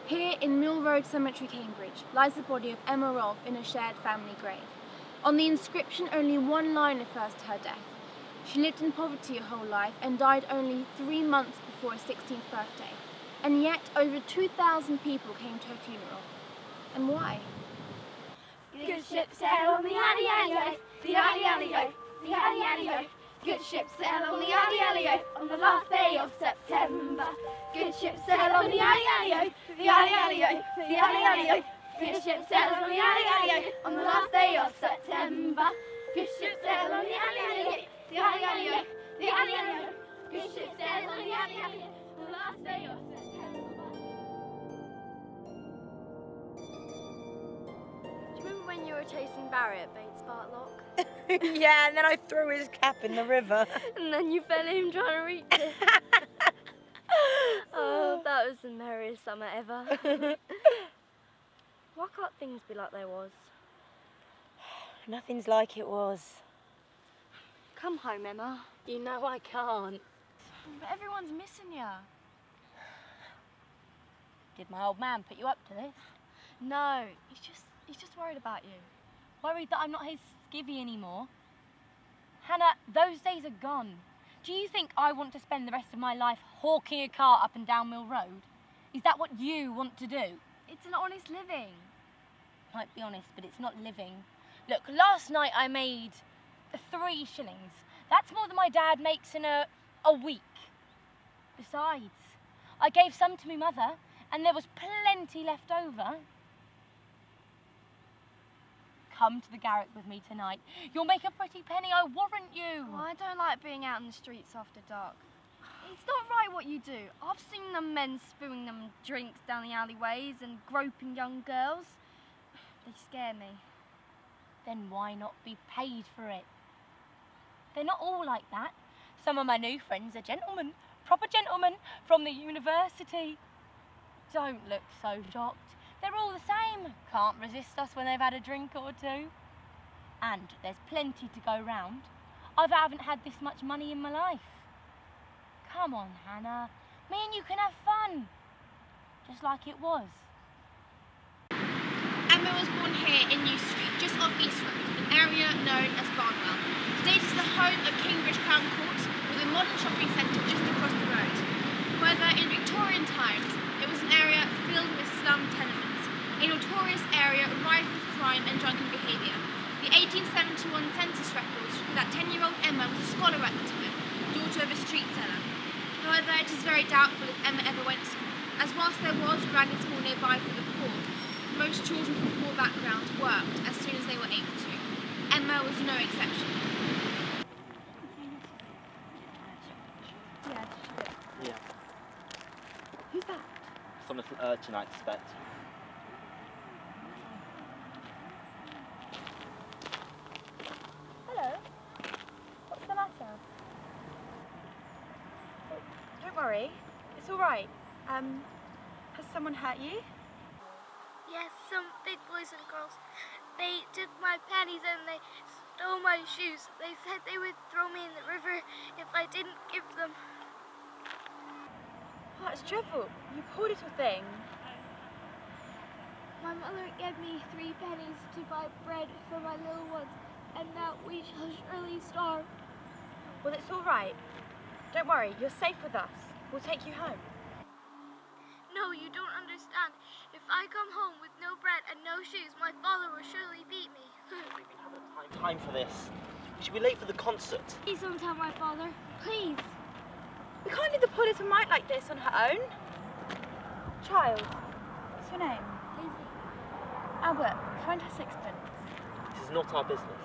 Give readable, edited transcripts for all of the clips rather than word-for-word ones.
Here in Mill Road Cemetery, Cambridge, lies the body of Emma Rolfe in a shared family grave. On the inscription, only one line refers to her death. She lived in poverty her whole life and died only 3 months before her 16th birthday. And yet, over 2,000 people came to her funeral. And why? Good ship sail on the alley-alley-o, the alley-alley-o, the alley-alley-o. Good ship sail on the alley-alley-o, on the last day of September. Good ship sail on the alley-alley-o, the alley-alley-o, the alley-alley-o. Good ship sail on the alley-alley-o, on the last day of September. Good ship sail on the alley-alley-o, the alley-alley-o, the alley-alley-o. Good ship sail on the alley-alley-o, on the last day of September. Remember when you were chasing Barry at Bates Bartlock? Yeah, and then I threw his cap in the river. And then you fell in trying to reach it. Oh, that was the merriest summer ever. Why can't things be like they was? Nothing's like it was. Come home, Emma. You know I can't. But everyone's missing you. Did my old man put you up to this? No, he's just worried about you. Worried that I'm not his skivvy anymore? Hannah, those days are gone. Do you think I want to spend the rest of my life hawking a car up and down Mill Road? Is that what you want to do? It's an honest living. Might be honest, but it's not living. Look, last night I made 3 shillings. That's more than my dad makes in a week. Besides, I gave some to my mother and there was plenty left over. Come to the garret with me tonight. You'll make a pretty penny, I warrant you. Oh, I don't like being out in the streets after dark. It's not right what you do. I've seen them men spewing them drinks down the alleyways and groping young girls. They scare me. Then why not be paid for it? They're not all like that. Some of my new friends are gentlemen, proper gentlemen from the university. Don't look so shocked. They're all the same. Can't resist us when they've had a drink or two. And there's plenty to go round. I haven't had this much money in my life. Come on, Hannah. Me and you can have fun. Just like it was. Emma was born here in New Street, just off East Road, an area known as Barnwell. Today it is the home of Cambridge Crown Court, with a modern shopping centre just across the road. However, in Victorian times, it was an area filled with slum tenements, a notorious area rife with crime and drunken behaviour. The 1871 census records show that 10-year-old Emma was a scholar at the time, daughter of a street seller. However, it is very doubtful if Emma ever went to school, as whilst there was a grammar school nearby for the poor, most children from poor backgrounds worked as soon as they were able to. Emma was no exception. Yeah. Who's that? Some little urchin, I expect. Hello. What's the matter? Don't worry, it's all right. Has someone hurt you? Yes, some big boys and girls. They took my panties and they stole my shoes. They said they would throw me in the river if I didn't give them. Oh, that's dreadful. You poor little thing. My mother gave me 3 pennies to buy bread for my little ones, and now we shall surely starve. Well, it's all right. Don't worry, you're safe with us. We'll take you home. No, you don't understand. If I come home with no bread and no shoes, my father will surely beat me. We haven't time for this. We should be late for the concert. Please don't tell my father. Please. We can't leave the poor little mite like this on her own. Child, what's your name? Maisie. Albert, find her 6pence. This is not our business.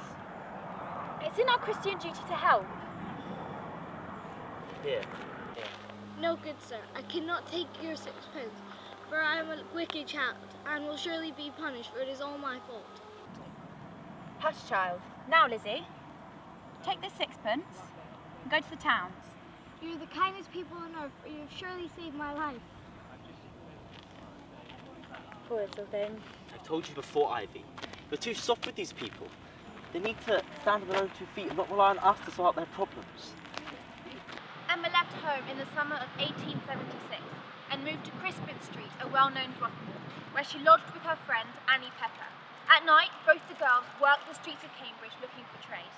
It's in our Christian duty to help. Here. No, good sir. I cannot take your 6 pence, for I am a wicked child, and will surely be punished, for it is all my fault. Hush, child. Now, Lizzie, take this 6pence and go to the towns. You're the kindest people on earth, for you have surely saved my life. Poor little thing. I told you before, Ivy. You're too soft with these people. They need to stand on their own 2 feet and not rely on us to sort out their problems. Emma left home in the summer of 1876 and and moved to Crispin Street, a well-known brothel, where she lodged with her friend Annie Pepper. At night, both the girls worked the streets of Cambridge looking for trade.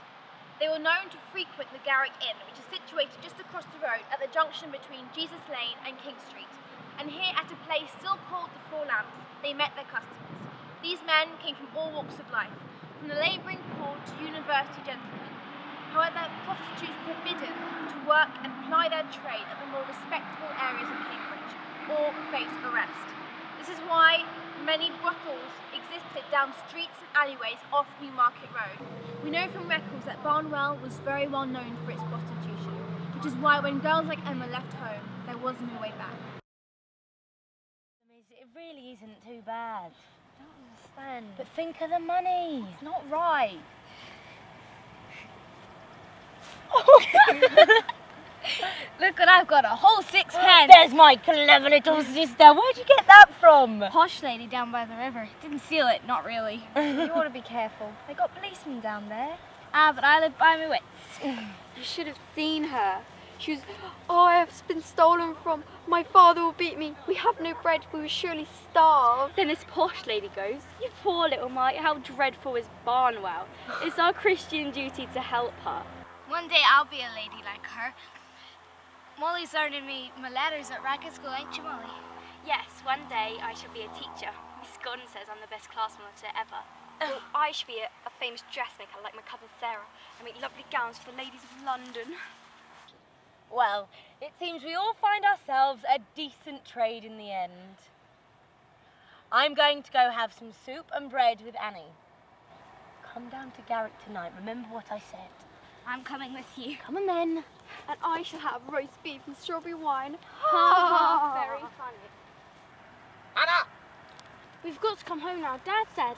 They were known to frequent the Garrick Inn, which is situated just across the road at the junction between Jesus Lane and King Street. And here, at a place still called the Four Lamps, they met their customers. These men came from all walks of life, from the labouring poor to university gentlemen. However, prostitutes were forbidden to work and ply their trade at the more respectable areas of Cambridge, or face arrest. This is why many brothels existed down streets and alleyways off Newmarket Road. We know from records that Barnwell was very well known for its prostitution, which is why when girls like Emma left home, there was no way back. It really isn't too bad. I don't understand. But think of the money. It's not right. Look what I've got, a whole sixpence. There's my clever little sister. Where'd you get that from? Posh lady down by the river. Didn't steal it, not really. You ought to be careful. They got policemen down there. Ah, but I live by my wits. You should have seen her. She was, oh, I have been stolen from. My father will beat me. We have no bread. We will surely starve. Then this posh lady goes, you poor little mite, how dreadful is Barnwell? It's our Christian duty to help her. One day I'll be a lady like her. Molly's learning me my letters at racket school, ain't you, Molly? Yes, one day I shall be a teacher. Miss Gordon says I'm the best class monitor ever. Well, I should be a famous dressmaker like my cousin Sarah. I make lovely gowns for the ladies of London. Well, it seems we all find ourselves a decent trade in the end. I'm going to go have some soup and bread with Annie. Come down to Garrick tonight, remember what I said. I'm coming with you. Come on then. And I shall have roast beef and strawberry wine. Very funny. Anna! We've got to come home now, Dad said.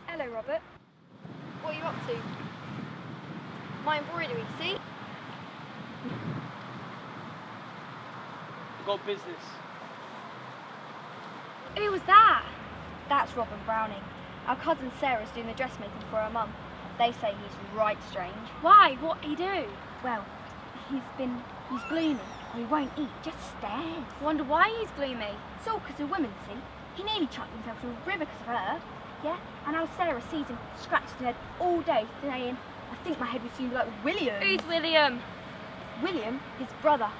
Hello, Robert. What are you up to? My embroidery, see? I've got business. Who was that? That's Robin Browning. Our cousin Sarah's doing the dressmaking for her mum. They say he's right strange. Why? What'd he do? Well, he's gloomy. He won't eat, just stares. Wonder why he's gloomy. It's all because of women, see? He nearly chucked himself to a river because of her. Yeah? And now Sarah sees him scratched his head all day saying, I think my head would seem like William. Who's William? William, his brother.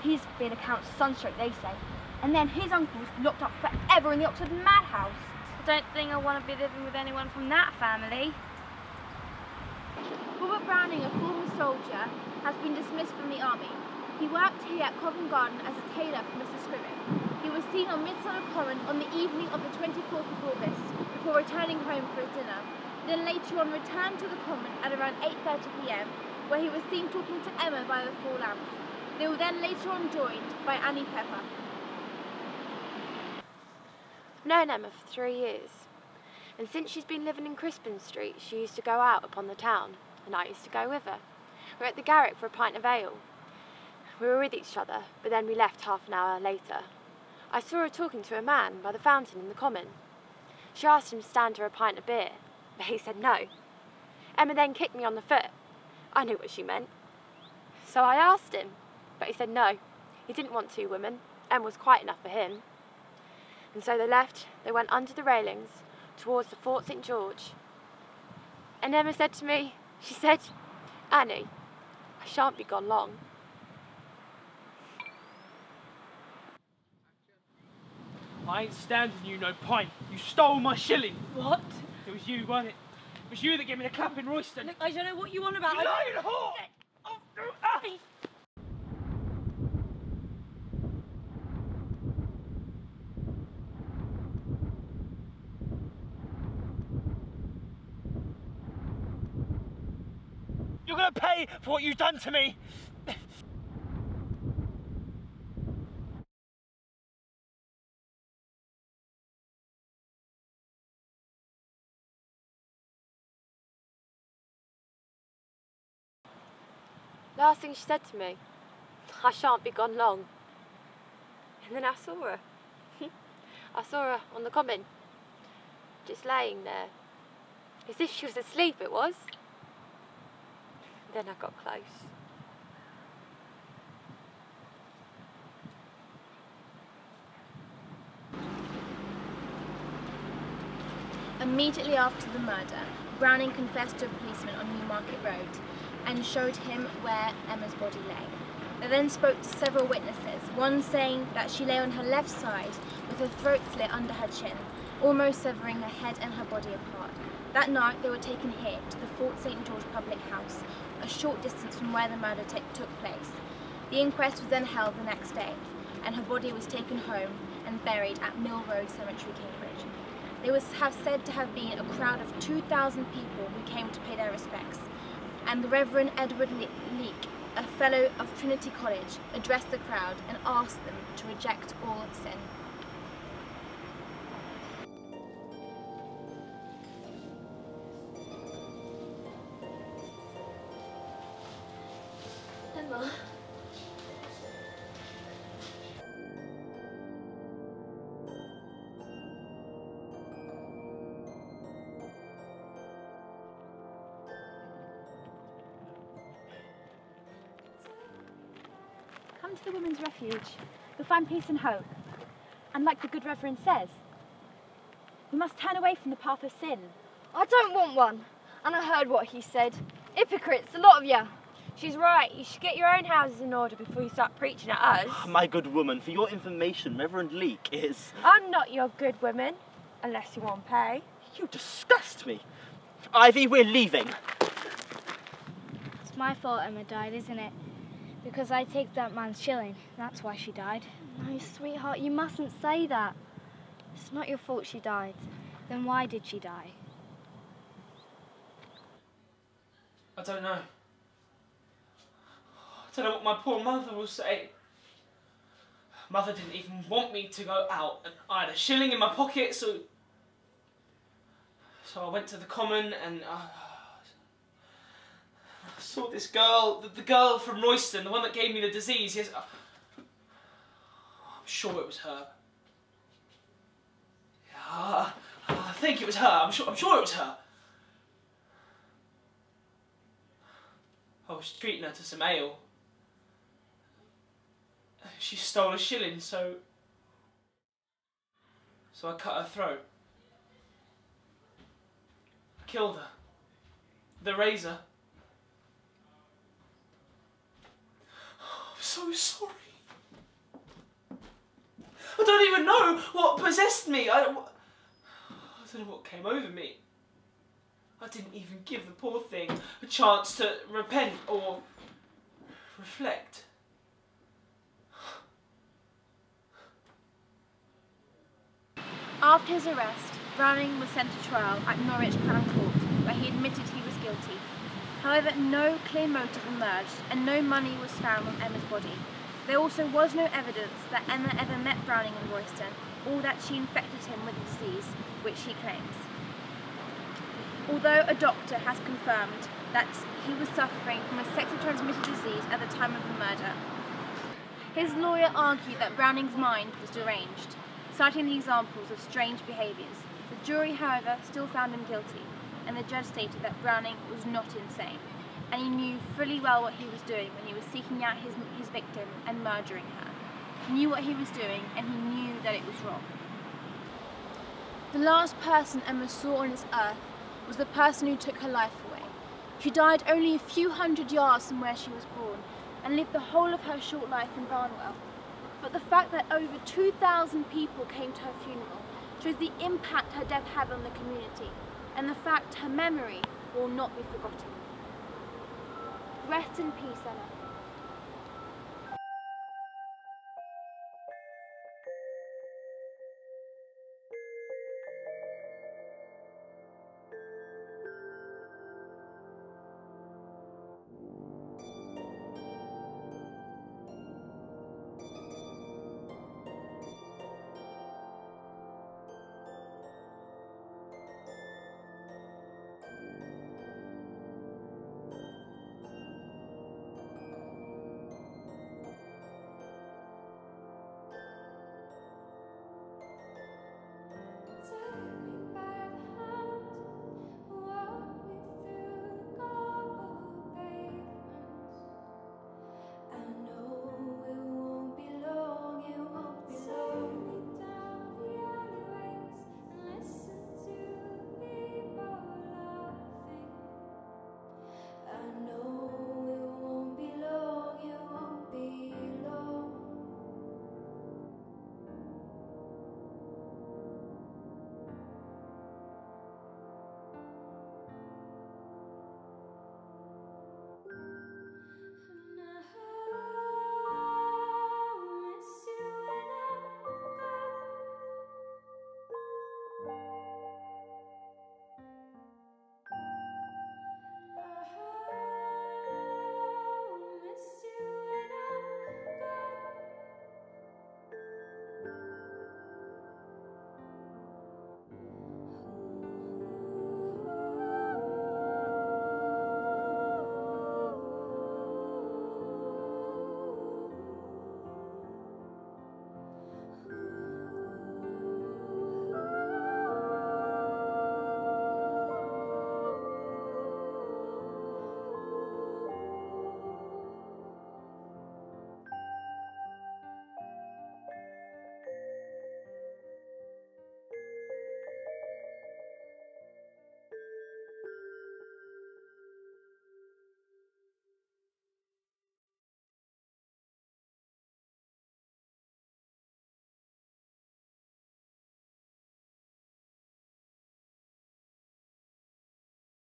He's been a count's sunstroke, they say. And then his uncle's locked up forever in the Oxford madhouse. I don't think I want to be living with anyone from that family. Robert Browning, a former soldier, has been dismissed from the army. He worked here at Covent Garden as a tailor for Mr. Scriven. He was seen on Midsummer Common on the evening of the 24th of August before returning home for his dinner. Then later on returned to the Common at around 8:30 p.m, where he was seen talking to Emma by the Four Lamps. They were then later on joined by Annie Pepper. I've known Emma for 3 years, and since she's been living in Crispin Street, she used to go out upon the town, and I used to go with her. We were at the Garrick for a pint of ale. We were with each other, but then we left half an hour later. I saw her talking to a man by the fountain in the Common. She asked him to stand her a pint of beer, but he said no. Emma then kicked me on the foot. I knew what she meant. So I asked him, but he said no. He didn't want 2 women. Emma was quite enough for him. And so they left. They went under the railings towards the Fort St. George. And Emma said to me, she said, Annie, I shan't be gone long. I ain't standing you no pint. You stole my shilling. What? It was you, wasn't it? It was you that gave me the clap in Royston. Look, I don't know what you want about. You lying whore! You're gonna pay for what you've done to me. Last thing she said to me, I shan't be gone long. And then I saw her. I saw her on the Common, just laying there, as if she was asleep it was. Then I got close. Immediately after the murder, Browning confessed to a policeman on Newmarket Road and showed him where Emma's body lay. They then spoke to several witnesses, one saying that she lay on her left side with her throat slit under her chin, almost severing her head and her body apart. That night they were taken here to the Fort St George public house, a short distance from where the murder took place. The inquest was then held the next day, and her body was taken home and buried at Mill Road Cemetery, Cambridge. They have said to have been a crowd of 2,000 people who came to pay their respects, and the Reverend Edward Leake, a fellow of Trinity College, addressed the crowd and asked them to reject all sin. Emma. Come to the Women's Refuge. You'll find peace and hope. And like the good Reverend says, we must turn away from the path of sin. I don't want one. And I heard what he said. Hypocrites, a lot of you. She's right. You should get your own houses in order before you start preaching at us. My good woman, for your information, Reverend Leake is... I'm not your good woman, unless you want pay. You disgust me. Ivy, we're leaving. It's my fault Emma died, isn't it? Because I take that man's shilling. That's why she died. No, sweetheart, you mustn't say that. It's not your fault she died. Then why did she die? I don't know. I don't know what my poor mother will say. Mother didn't even want me to go out, and I had a shilling in my pocket, so I went to the Common and I saw this girl, the girl from Royston, the one that gave me the disease. Yes, I'm sure it was her. Yeah, I think it was her. I'm sure it was her. I was treating her to some ale. She stole a shilling, so I cut her throat. I killed her. With a razor. I'm so sorry. I don't even know what possessed me. I don't know what came over me. I didn't even give the poor thing a chance to repent or reflect. After his arrest, Browning was sent to trial at Norwich Crown Court, where he admitted he was guilty. However, no clear motive emerged and no money was found on Emma's body. There also was no evidence that Emma ever met Browning in Royston, or that she infected him with the disease, which he claims. Although a doctor has confirmed that he was suffering from a sexually transmitted disease at the time of the murder, his lawyer argued that Browning's mind was deranged, citing the examples of strange behaviours. The jury, however, still found him guilty, and the judge stated that Browning was not insane, and he knew fully well what he was doing when he was seeking out his victim and murdering her. He knew what he was doing, and he knew that it was wrong. The last person Emma saw on this earth was the person who took her life away. She died only a few hundred yards from where she was born, and lived the whole of her short life in Barnwell. But the fact that over 2,000 people came to her funeral shows the impact her death had on the community, and the fact her memory will not be forgotten. Rest in peace, Emma.